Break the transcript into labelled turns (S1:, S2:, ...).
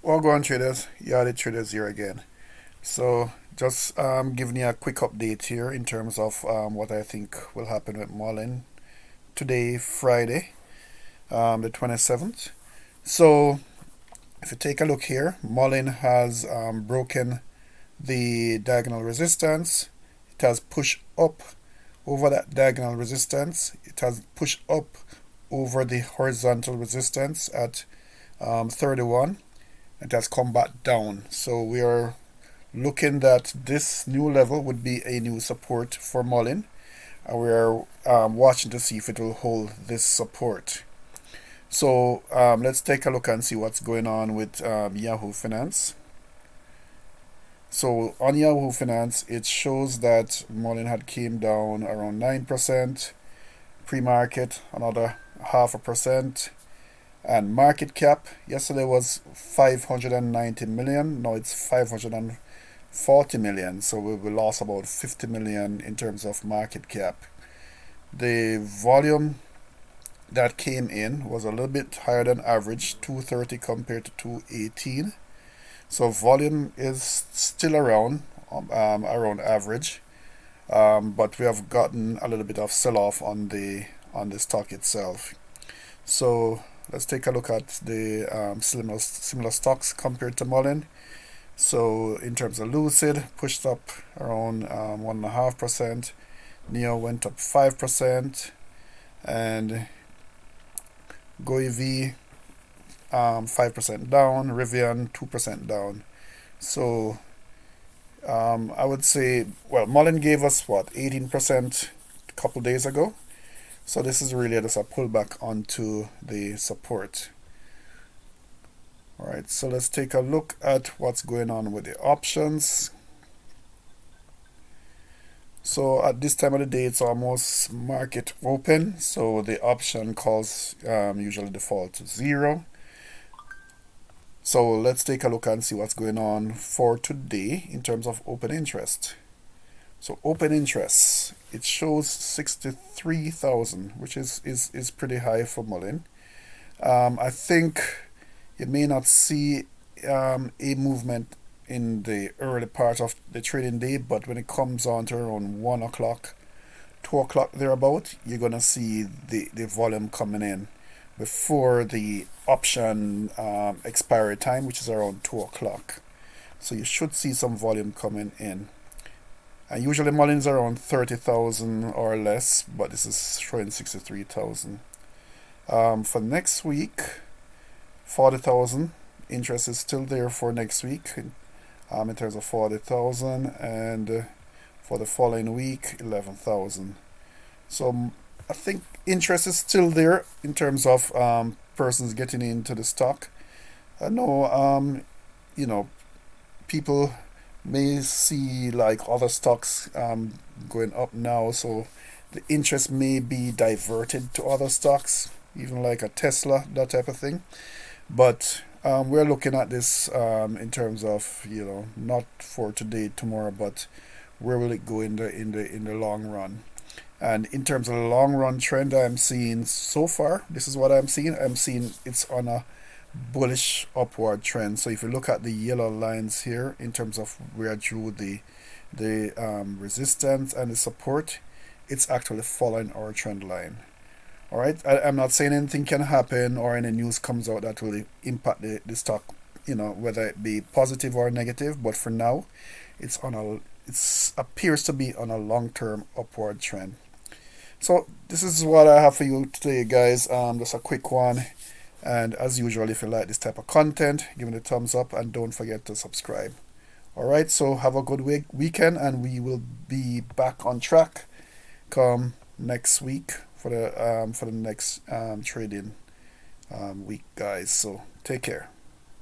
S1: Well, go on, traders. Yeah, the traders here again. So, just giving you a quick update here in terms of what I think will happen with Mullen today, Friday, the 27th. So, if you take a look here, Mullen has broken the diagonal resistance. It has pushed up over that diagonal resistance. It has pushed up over the horizontal resistance at 31. It has come back down. So we are looking that this new level would be a new support for Mullen, and we are watching to see if it will hold this support. So let's take a look and see what's going on with Yahoo Finance. So on Yahoo Finance, it shows that Mullen had came down around 9%, pre-market another 0.5%, and market cap yesterday was 590 million. Now it's 540 million. So we lost about 50 million in terms of market cap. The volume that came in was a little bit higher than average, 230 compared to 218. So volume is still around average, but we have gotten a little bit of sell-off on the stock itself. So let's take a look at the similar stocks compared to Mullen. So in terms of Lucid, pushed up around 1.5%. Neo went up 5%, and GoEV 5% down. Rivian 2% down. So I would say, well, Mullen gave us what, 18% a couple days ago. So this is really just a pullback onto the support. All right, so let's take a look at what's going on with the options. So at this time of the day, it's almost market open. So the option calls usually default to 0. So let's take a look and see what's going on for today in terms of open interest. So open interest, it shows 63,000, which is pretty high for Mullen. I think you may not see a movement in the early part of the trading day, but when it comes on to around 1 o'clock, 2 o'clock thereabout, you're going to see the volume coming in before the option expiry time, which is around 2 o'clock. So you should see some volume coming in. And usually Mullen's around 30,000 or less, but this is showing 63,000. For next week, 40,000. Interest is still there for next week in terms of 40,000, and for the following week, 11,000. So I think interest is still there in terms of persons getting into the stock. I know, people may see like other stocks going up now, so the interest may be diverted to other stocks, even like a Tesla, that type of thing. But we're looking at this in terms of not for today, tomorrow, but where will it go in the long run. And in terms of the long run trend, I'm seeing so far, this is what I'm seeing. I'm seeing it's on a bullish upward trend. So if you look at the yellow lines here in terms of where I drew the resistance and the support, it's actually following our trend line. All right, I'm not saying anything can happen or any news comes out that will impact the stock, whether it be positive or negative. But for now, it appears to be on a long-term upward trend. So this is what I have for you today, guys. Just a quick one. And as usual, if you like this type of content, give me a thumbs up and don't forget to subscribe. All right, so have a good weekend, and we will be back on track come next week for the next trading week, guys. So take care.